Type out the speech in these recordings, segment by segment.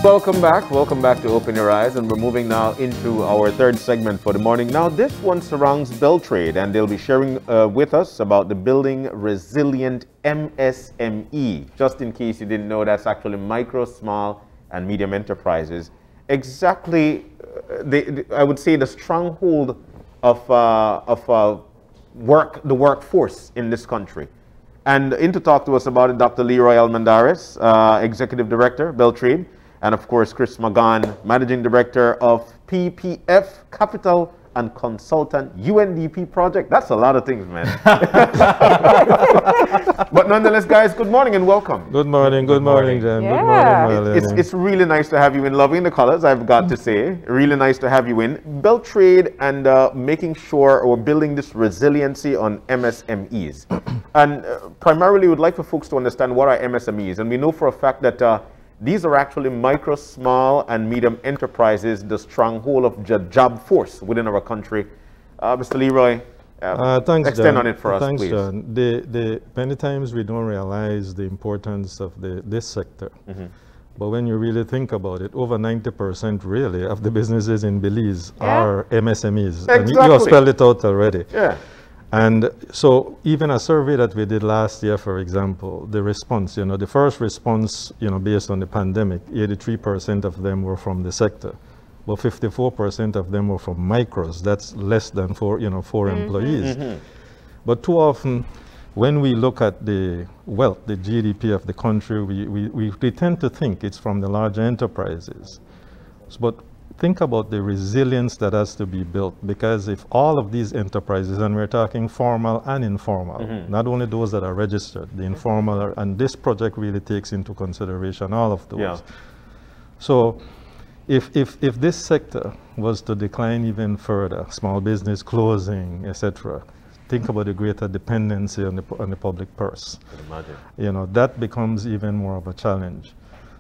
Welcome back to Open Your Eyes, and we're moving now into our third segment for the morning. Now, this one surrounds BELTRAIDE, and they'll be sharing with us about the Building Resilient MSME. Just in case you didn't know, that's actually micro, small, and medium enterprises. Exactly, I would say the stronghold of the workforce in this country. And in to talk to us about it, Dr. Leroy Almendarez, Executive Director, BELTRAIDE, and of course, Chris McGann, Managing Director of P.P.F, Capital and Consultant, U.N.D.P project. That's a lot of things, man. But nonetheless, guys, good morning and welcome. Good morning, Jen. Yeah. Good morning, it's really nice to have you in. Loving the colors, I've got to say. Really nice to have you in. BELTRAIDE and making sure or building this resiliency on MSMEs. And primarily, we'd like for folks to understand what are MSMEs. And we know for a fact that these are actually micro, small, and medium enterprises, the stronghold of the job force within our country. Mr. Leroy, thanks, extend John. on it for us, thanks, please. John. Many times we don't realize the importance of this sector. Mm-hmm. But when you really think about it, over 90% really of the businesses in Belize are MSMEs. Exactly. And you have spelled it out already. Yeah. And so even a survey that we did last year, for example, the response, the first response, based on the pandemic, 83% of them were from the sector, but 54% of them were from micros. That's less than four employees. Mm-hmm. But too often, when we look at the wealth, the GDP of the country, we tend to think it's from the larger enterprises. But think about the resilience that has to be built, because if all of these enterprises, and we're talking formal and informal, Mm-hmm. not only those that are registered, the informal, and this project really takes into consideration all of those. Yeah. So if this sector was to decline even further, small business closing, etc., think about the greater dependency on the public purse. I can imagine. That becomes even more of a challenge.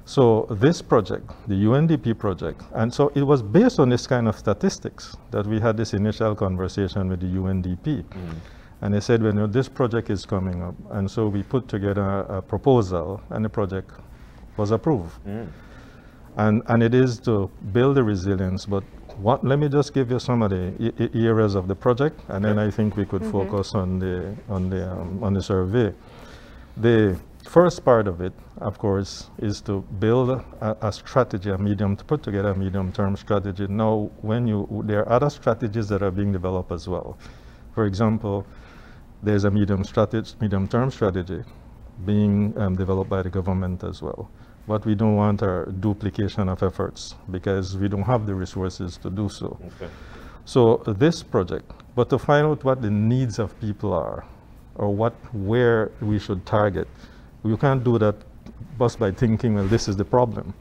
So this project, the U.N.D.P project, and so it was based on this kind of statistics that we had this initial conversation with the U.N.D.P. Mm. And they said, well, this project is coming up. And so we put together a proposal, and the project was approved. Mm. And it is to build the resilience. But let me just give you some of the areas of the project, and then I think we could focus on the survey. The first part of it, of course, is to build a strategy, to put together a medium-term strategy. Now, there are other strategies that are being developed as well. For example, there's a medium-term strategy being developed by the government as well. What we don't want are duplication of efforts, because we don't have the resources to do so. Okay. So this project, but to find out what the needs of people are, or where we should target, you can't do that just by thinking, well, this is the problem.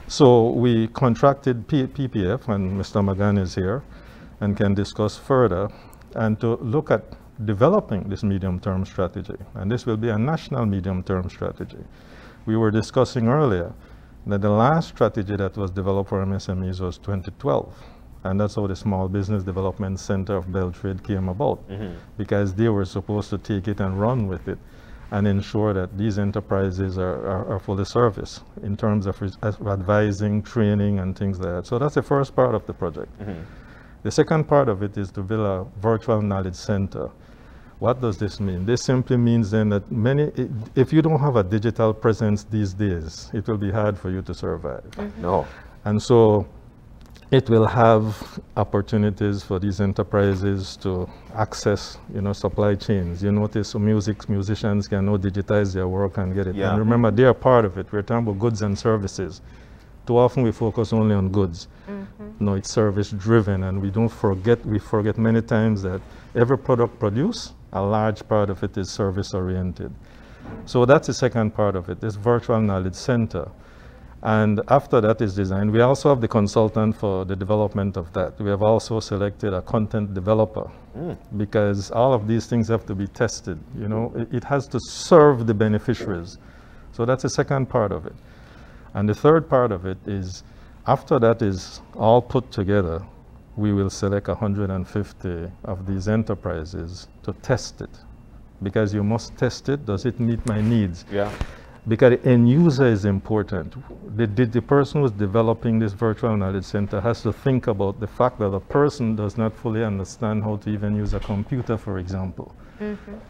So we contracted P.P.F, and Mr. McGann is here and can discuss further, and to look at developing this medium-term strategy. And this will be a national medium-term strategy. We were discussing earlier that the last strategy that was developed for MSMEs was 2012. And that's how the Small Business Development Center of BELTRAIDE came about, because they were supposed to take it and run with it and ensure that these enterprises are fully serviced in terms of advising, training, and things like that. So that's the first part of the project. The second part of it is to build a virtual knowledge center. What does this mean? This simply means then that if you don't have a digital presence these days, it will be hard for you to survive. No. And so it will have opportunities for these enterprises to access, supply chains. You notice musicians can now digitize their work and get it. Yeah. And remember, they are part of it. We're talking about goods and services. Too often we focus only on goods. No, it's service driven, and we forget many times that every product produced, a large part of it is service oriented. So that's the second part of it, this virtual knowledge center. And after that is design, we also have the consultant for the development of that. We have also selected a content developer, because all of these things have to be tested. It has to serve the beneficiaries. So that's the second part of it. And the third part of it is, after that is all put together, we will select 150 of these enterprises to test it, because you must test it. Does it meet my needs? Yeah. because the end user is important. The person who's developing this virtual knowledge center has to think about the fact that a person does not fully understand how to even use a computer, for example.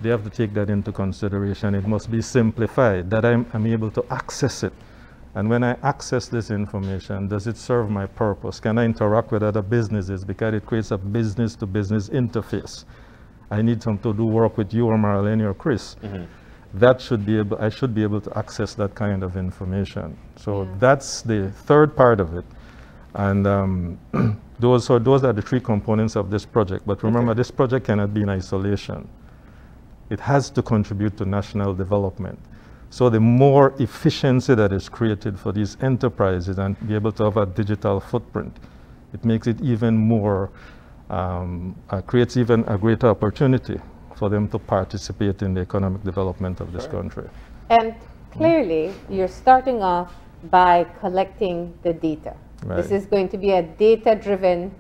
They have to take that into consideration. It must be simplified, that I'm able to access it. And when I access this information, does it serve my purpose? Can I interact with other businesses? Because it creates a business-to-business interface. I need to do work with you or Marlene or Chris. That should be able, I should be able to access that kind of information. So that's the third part of it. And those are the three components of this project. But remember, this project cannot be in isolation. It has to contribute to national development. So the more efficiency that is created for these enterprises and be able to have a digital footprint, it makes it even more, creates even a greater opportunity for them to participate in the economic development of this country. And clearly, you're starting off by collecting the data. Right. This is going to be a data-driven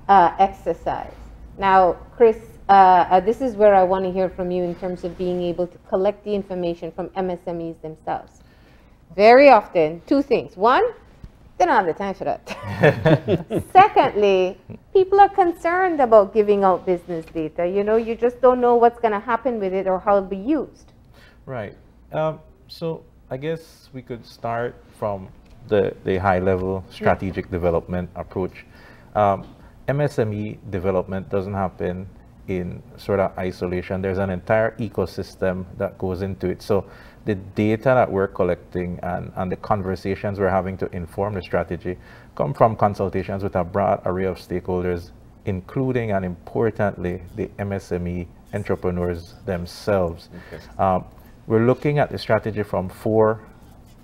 exercise. Now, Chris, this is where I want to hear from you in terms of being able to collect the information from MSMEs themselves. Very often, two things. One, they don't have the time for that. Secondly, people are concerned about giving out business data. You know, you just don't know what's going to happen with it or how it'll be used. Right. So I guess we could start from the high-level strategic development approach. MSME development doesn't happen in sort of isolation. There's an entire ecosystem that goes into it. So the data that we're collecting and the conversations we're having to inform the strategy come from consultations with a broad array of stakeholders, including and importantly the MSME entrepreneurs themselves. We're looking at the strategy from 4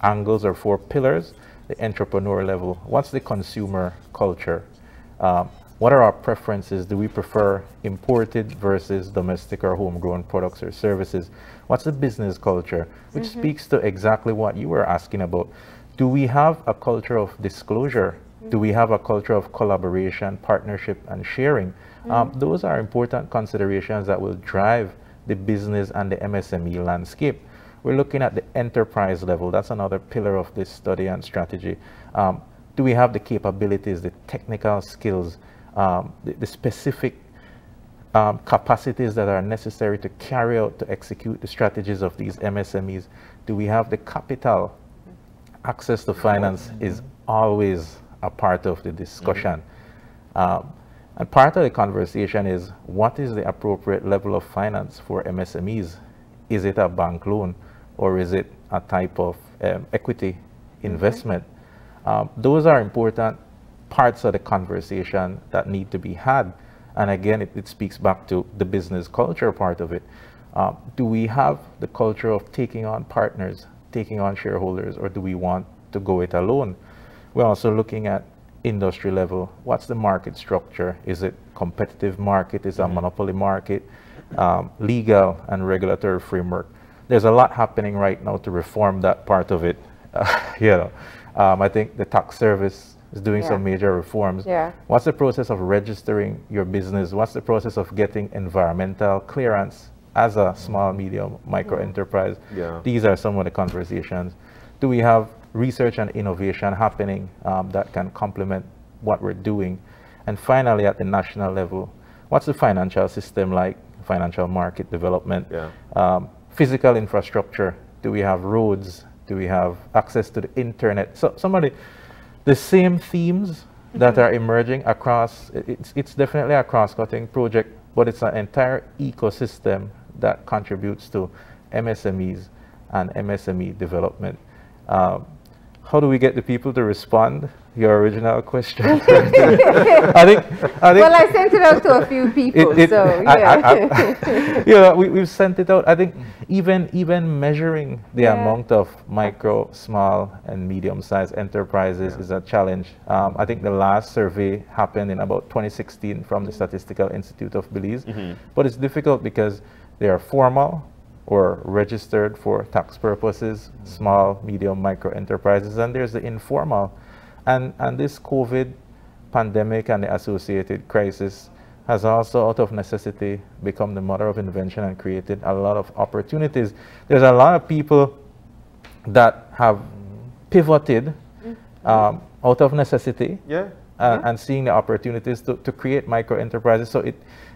angles or 4 pillars. The entrepreneur level, what's the consumer culture? What are our preferences? Do we prefer imported versus domestic or homegrown products or services? What's the business culture? Which speaks to exactly what you were asking about. Do we have a culture of disclosure? Do we have a culture of collaboration, partnership, and sharing? Those are important considerations that will drive the business and the MSME landscape. We're looking at the enterprise level. That's another pillar of this study and strategy. Do we have the capabilities, the technical skills, the specific capacities that are necessary to carry out, to execute the strategies of these MSMEs? Do we have the capital? Access to finance is always a part of the discussion. And part of the conversation is, what is the appropriate level of finance for MSMEs? Is it a bank loan or is it a type of equity investment? Those are important parts of the conversation that need to be had. And again, it speaks back to the business culture part of it. Do we have the culture of taking on partners, taking on shareholders, or do we want to go it alone? We're also looking at industry level. What's the market structure? Is it competitive market? Is it a monopoly market? Legal and regulatory framework. There's a lot happening right now to reform that part of it. I think the tax service is doing some major reforms. What's the process of registering your business? What's the process of getting environmental clearance as a small, medium, micro enterprise? These are some of the conversations. Do we have research and innovation happening that can complement what we're doing? And finally, at the national level, what's the financial system like? Financial market development, physical infrastructure. Do we have roads? Do we have access to the internet? So some of the same themes that are emerging across, it's definitely a cross-cutting project, but it's an entire ecosystem that contributes to MSMEs and MSME development. How do we get the people to respond? Your original question. I think. Well, I sent it out to a few people, we've sent it out. I think even measuring the amount of micro, small, and medium-sized enterprises is a challenge. I think the last survey happened in about 2016 from the Statistical Institute of Belize, but it's difficult because they are formal or registered for tax purposes, small, medium, micro enterprises, and there's the informal. And this COVID pandemic and the associated crisis has also, out of necessity, become the mother of invention and created a lot of opportunities. There's a lot of people that have pivoted out of necessity and seeing the opportunities to create micro enterprises. So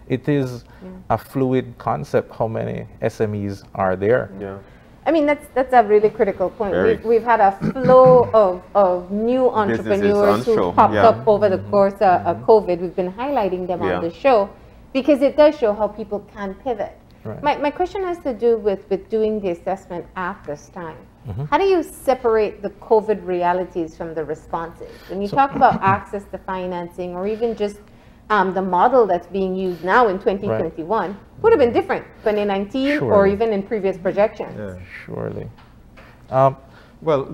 it is a fluid concept how many SMEs are there. Yeah. I mean, that's a really critical point. We've had a flow of new entrepreneurs who popped up over the course of COVID. We've been highlighting them on the show because it does show how people can pivot. Right. My question has to do with doing the assessment at this time. How do you separate the COVID realities from the responses? When you talk about access to financing or even just the model that's being used now in 2021 would have been different 2019 or even in previous projections. Yeah. Surely. Well,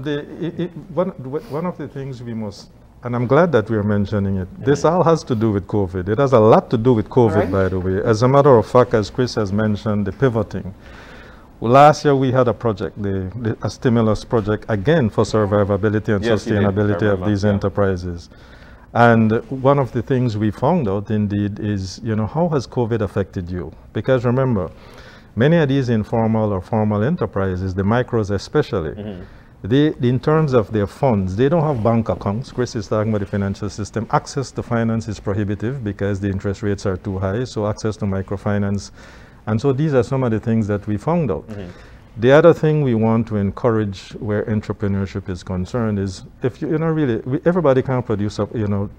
one of the things we must, and I'm glad that we're mentioning it, this all has to do with COVID. It has a lot to do with COVID, by the way. As a matter of fact, as Chris has mentioned, the pivoting. Last year we had a project, a stimulus project, again for survivability and sustainability of these enterprises. And one of the things we found out indeed is, how has COVID affected you? Because remember, many of these informal or formal enterprises, the micros especially, they, in terms of their funds, they don't have bank accounts. Chris is talking about the financial system. Access to finance is prohibitive because the interest rates are too high, so access to microfinance. And so these are some of the things that we found out. The other thing we want to encourage where entrepreneurship is concerned is if everybody can produce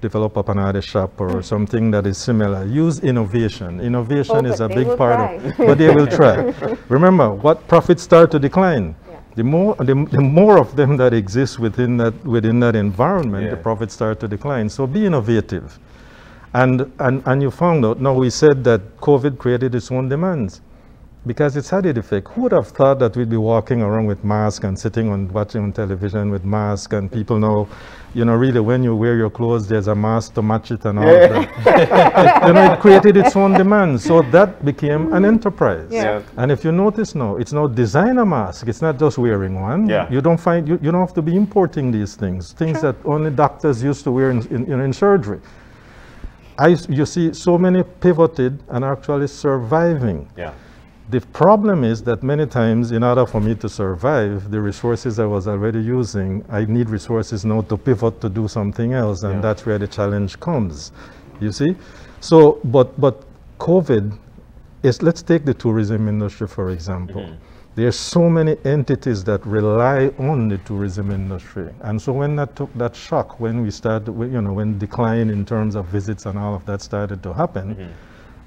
develop up another shop or something that is similar. Use innovation. Innovation is a big part of, but they will try. Remember, what profits start to decline. The more of them that exist within that environment, the profits start to decline. So be innovative. And you found out, now we said that COVID created its own demands because it's had an effect. Who would have thought that we'd be walking around with masks and sitting and watching on television with masks and people know, really when you wear your clothes, there's a mask to match it and all of that. It created its own demands. So that became an enterprise. And if you notice now, it's now design a mask. It's not just wearing one. You don't you don't have to be importing these things that only doctors used to wear in surgery. You see so many pivoted and actually surviving. The problem is that many times, in order for me to survive, the resources I was already using, I need resources now to pivot to do something else, and that's where the challenge comes, you see? So, but COVID is, let's take the tourism industry, for example. There's so many entities that rely on the tourism industry. And so when that took that shock, when we started, when decline in terms of visits and all of that started to happen,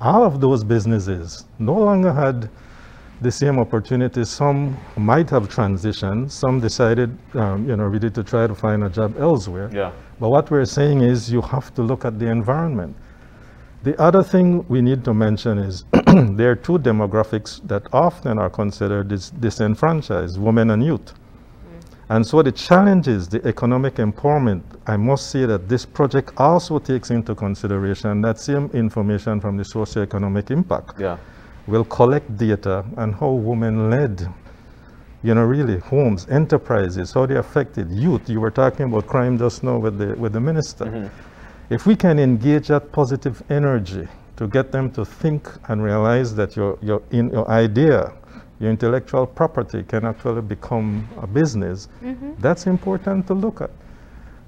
all of those businesses no longer had the same opportunities. Some might have transitioned. Some decided, really to try to find a job elsewhere. But what we're saying is you have to look at the environment. The other thing we need to mention is there are two demographics that often are considered disenfranchised, women and youth. And so the challenge is the economic empowerment. I must say that this project also takes into consideration that same information from the socioeconomic impact. We'll collect data on how women-led, really homes, enterprises, how they affected youth. You were talking about crime just now with the minister. If we can engage that positive energy to get them to think and realize that your idea, your intellectual property can actually become a business, that's important to look at.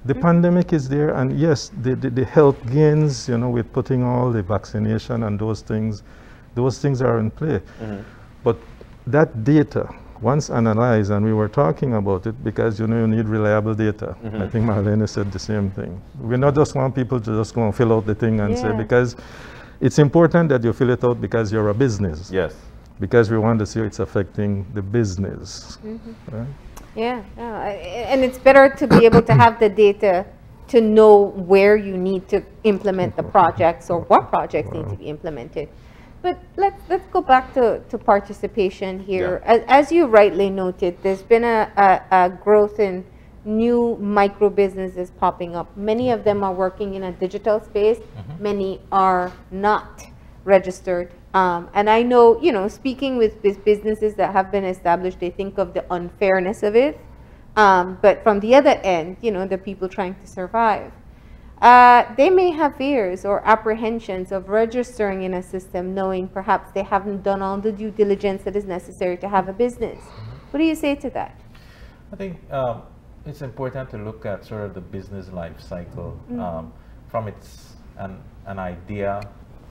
The pandemic is there, and yes, the health gains, with putting all the vaccination and those things are in play. But that data, once analyzed, and we were talking about it because you need reliable data. I think Marlene said the same thing. We not just want people to just go and fill out the thing and say, because it's important that you fill it out because you're a business. Because we want to see it's affecting the business. Right? And it's better to be able to have the data to know where you need to implement the projects or what projects need to be implemented. But let's go back to participation here. As you rightly noted, there's been a growth in new micro businesses popping up. Many of them are working in a digital space. Many are not registered. And I know, speaking with businesses that have been established, they think of the unfairness of it. But from the other end, the people trying to survive. They may have fears or apprehensions of registering in a system, knowing perhaps they haven't done all the due diligence that is necessary to have a business. What do you say to that? I think it's important to look at sort of the business life cycle from an idea.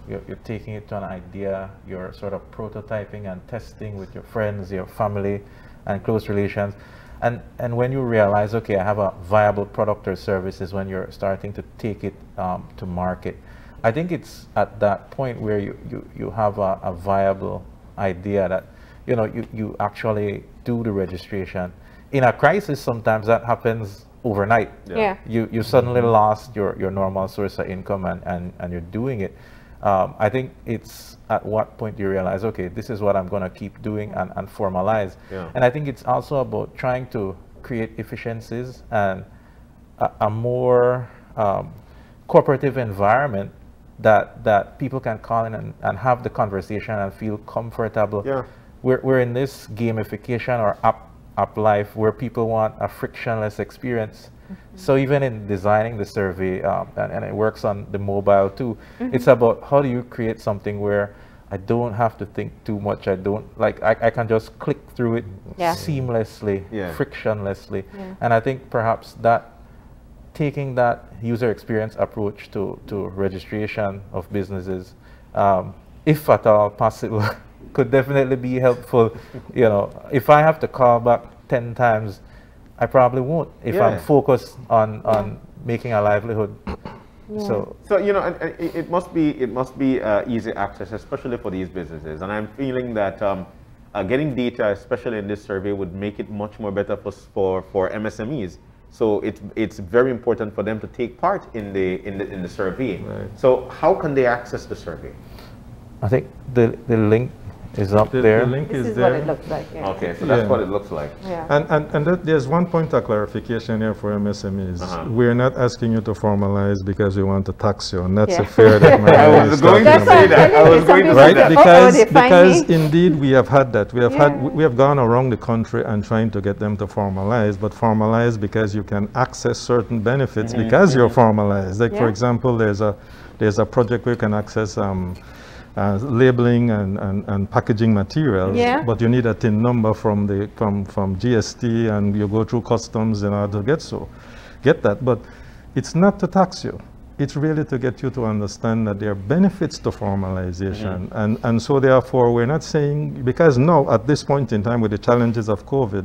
You're taking it to an idea. You're sort of prototyping and testing with your friends, your family, and close relations. And when you realize, okay, I have a viable product or service, is when you're starting to take it to market. I think it's at that point where you have a viable idea that, you know, you actually do the registration. In a crisis, sometimes that happens overnight. Yeah. You suddenly lost your normal source of income and you're doing it. I think it's at what point you realize, okay, this is what I'm going to keep doing and formalize. Yeah. And I think it's also about trying to create efficiencies and a more cooperative environment that people can call in and have the conversation and feel comfortable. Yeah. We're in this gamification or app life where people want a frictionless experience. So even in designing the survey, and it works on the mobile too, it's about how do you create something where I don't have to think too much. I can just click through it seamlessly, frictionlessly. Yeah. And I think perhaps that taking that user experience approach to registration of businesses, if at all possible, could definitely be helpful. You know, if I have to call back 10 times, I probably won't if I'm focused on making a livelihood. Yeah. So you know, it must be easy access, especially for these businesses. And I'm feeling that getting data, especially in this survey, would make it much more better for MSMEs. So it's very important for them to take part in the survey. Right. So how can they access the survey? I think the link is up there. The link This is there. what it looks like. Yeah. Okay, so that's what it looks like. Yeah. And there's one point of clarification here for MSMEs. We're not asking you to formalize because we want to tax you, and that's a fair that I was going to say that. I was going to say that. Because indeed we have had that. We have gone around the country and trying to get them to formalize, but formalize because you can access certain benefits because you're formalized. Like for example, there's a project where you can access labeling and packaging materials, but you need a TIN number from GST, and you go through customs in order to get that. But it's not to tax you. It's really to get you to understand that there are benefits to formalization. And so therefore we're not saying, because now at this point in time with the challenges of COVID,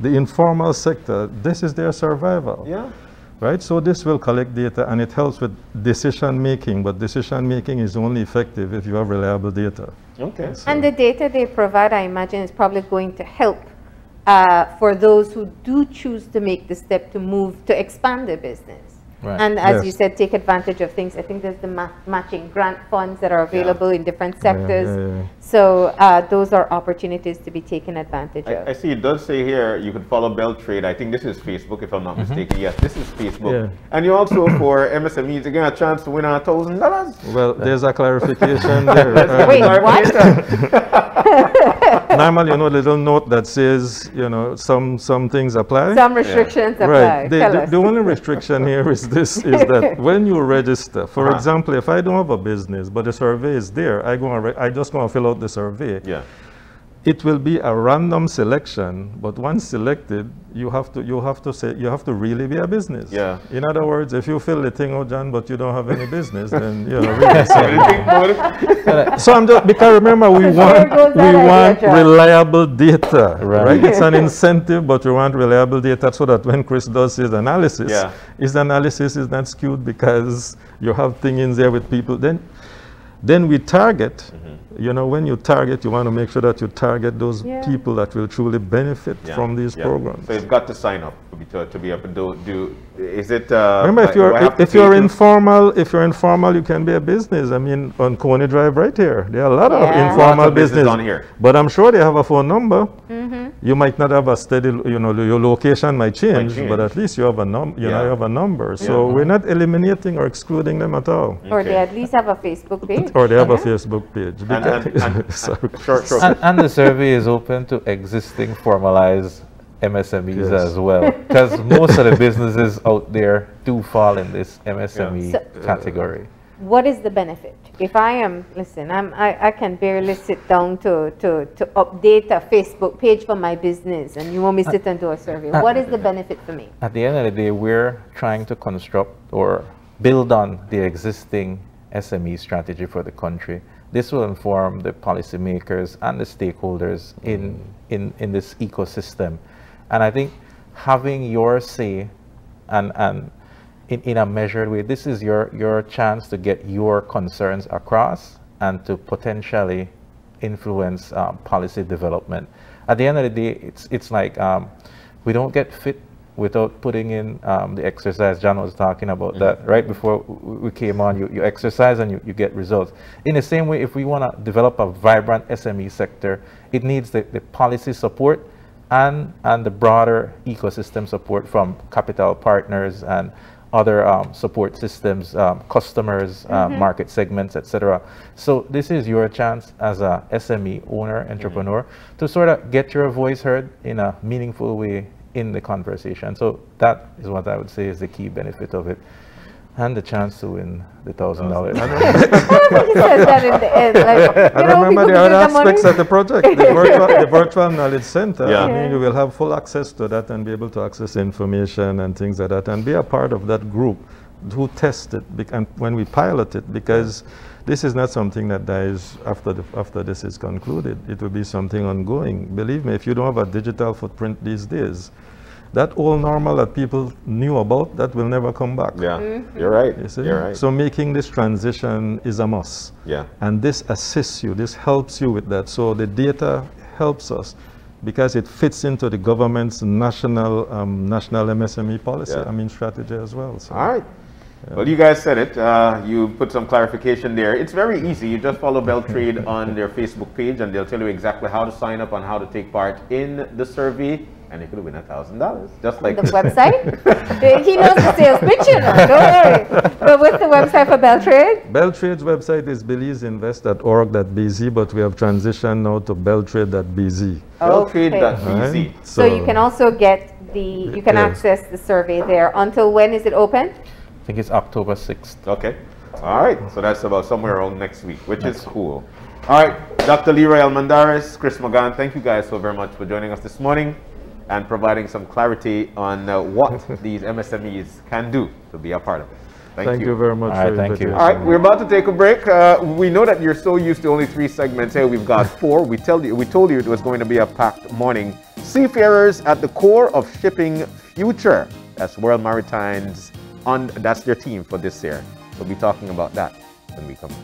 the informal sector, this is their survival. Yeah. Right, so this will collect data and it helps with decision making, but decision making is only effective if you have reliable data. Okay. So. And the data they provide, I imagine, is probably going to help for those who do choose to make the step to move to expand their business. Right. And as you said, take advantage of things. I think there's the matching grant funds that are available in different sectors. So those are opportunities to be taken advantage of. I see it does say here you can follow BELTRAIDE. I think this is Facebook, if I'm not mistaken. Yes, this is Facebook. And you also, for MSMEs, you get a chance to win $1,000. Well, there's a clarification there. Wait, what? Normally, you know, little note that says, you know, some things apply. Some restrictions apply. Right. The only restriction here is this, is that when you register, for example, if I don't have a business, but the survey is there, I just want to fill out the survey. Yeah. It will be a random selection, but once selected, you have to really be a business. Yeah. In other words, if you fill the thing out, John, but you don't have any business, then you're really sorry. So I'm just, because remember, we want reliable data, right? It's an incentive, but we want reliable data so that when Chris does his analysis, his analysis is not skewed because you have things in there with people. Then we target. You know, when you target, you want to make sure that you target those people that will truly benefit from these programs. So you've got to sign up to be able to do. Is it? Remember, if you're informal, you can be a business. I mean, on Coney Drive, right here, there are a lot of informal business on here. But I'm sure they have a phone number. You might not have a steady, you know, your location might change, but at least you have a you have a number. So we're not eliminating or excluding them at all. Or they at least have a Facebook page. Or they have a Facebook page. And the survey is open to existing formalized MSMEs as well, because most of the businesses out there do fall in this MSME category. what is the benefit? If I am, listen, I can barely sit down to update a Facebook page for my business, and you want me to sit and do a survey. What is the benefit for me? At the end of the day, we're trying to construct or build on the existing SME strategy for the country. This will inform the policymakers and the stakeholders in this ecosystem. And I think having your say and in a measured way, this is your chance to get your concerns across and to potentially influence policy development. At the end of the day, it's like we don't get fit without putting in the exercise. John was talking about that right before we came on. You exercise and you get results. In the same way, if we want to develop a vibrant SME sector, it needs the policy support and the broader ecosystem support from capital partners and other support systems, customers, market segments, etc. So this is your chance as a SME owner, entrepreneur, to sort of get your voice heard in a meaningful way in the conversation. So that is what I would say is the key benefit of it. And the chance to win the $1,000. He said that in the end. Like, And remember the other aspects of the project, the virtual knowledge center. Yeah. I mean, you will have full access to that and be able to access information and things like that, and be a part of that group who test it and when we pilot it, because this is not something that dies after this is concluded. It will be something ongoing. Believe me, if you don't have a digital footprint these days, that old normal that people knew about, that will never come back. Yeah, you're right. You see? You're right. So making this transition is a must. Yeah. And this assists you, this helps you with that. So the data helps us because it fits into the government's national MSME policy, strategy as well. So. All right. Well, you guys said it. You put some clarification there. It's very easy. You just follow BELTRAIDE on their Facebook page, and they'll tell you exactly how to sign up and how to take part in the survey. And you could win $1,000, just like the website. He knows the sales pitch, you know. Don't worry. But what's the website for BELTRAIDE? BELTRAIDE's website is belizeinvest.org.bz, but we have transitioned now to beltrade.bz. BELTRAIDE.bz. Right? So you can also get you can access the survey there. Until when is it open? I think it's October 6th. Okay. All right. So that's about somewhere around next week, which is cool. All right. Dr. Leroy Almendarez, Chris McGann, thank you guys so very much for joining us this morning and providing some clarity on what these MSMEs can do to be a part of it. Thank you very much. All right, thank you. All right, we're about to take a break. We know that you're so used to only 3 segments. Here we've got 4. We told you it was going to be a packed morning. Seafarers at the core of shipping future. That's World Maritime's that's their team for this year. We'll be talking about that when we come back.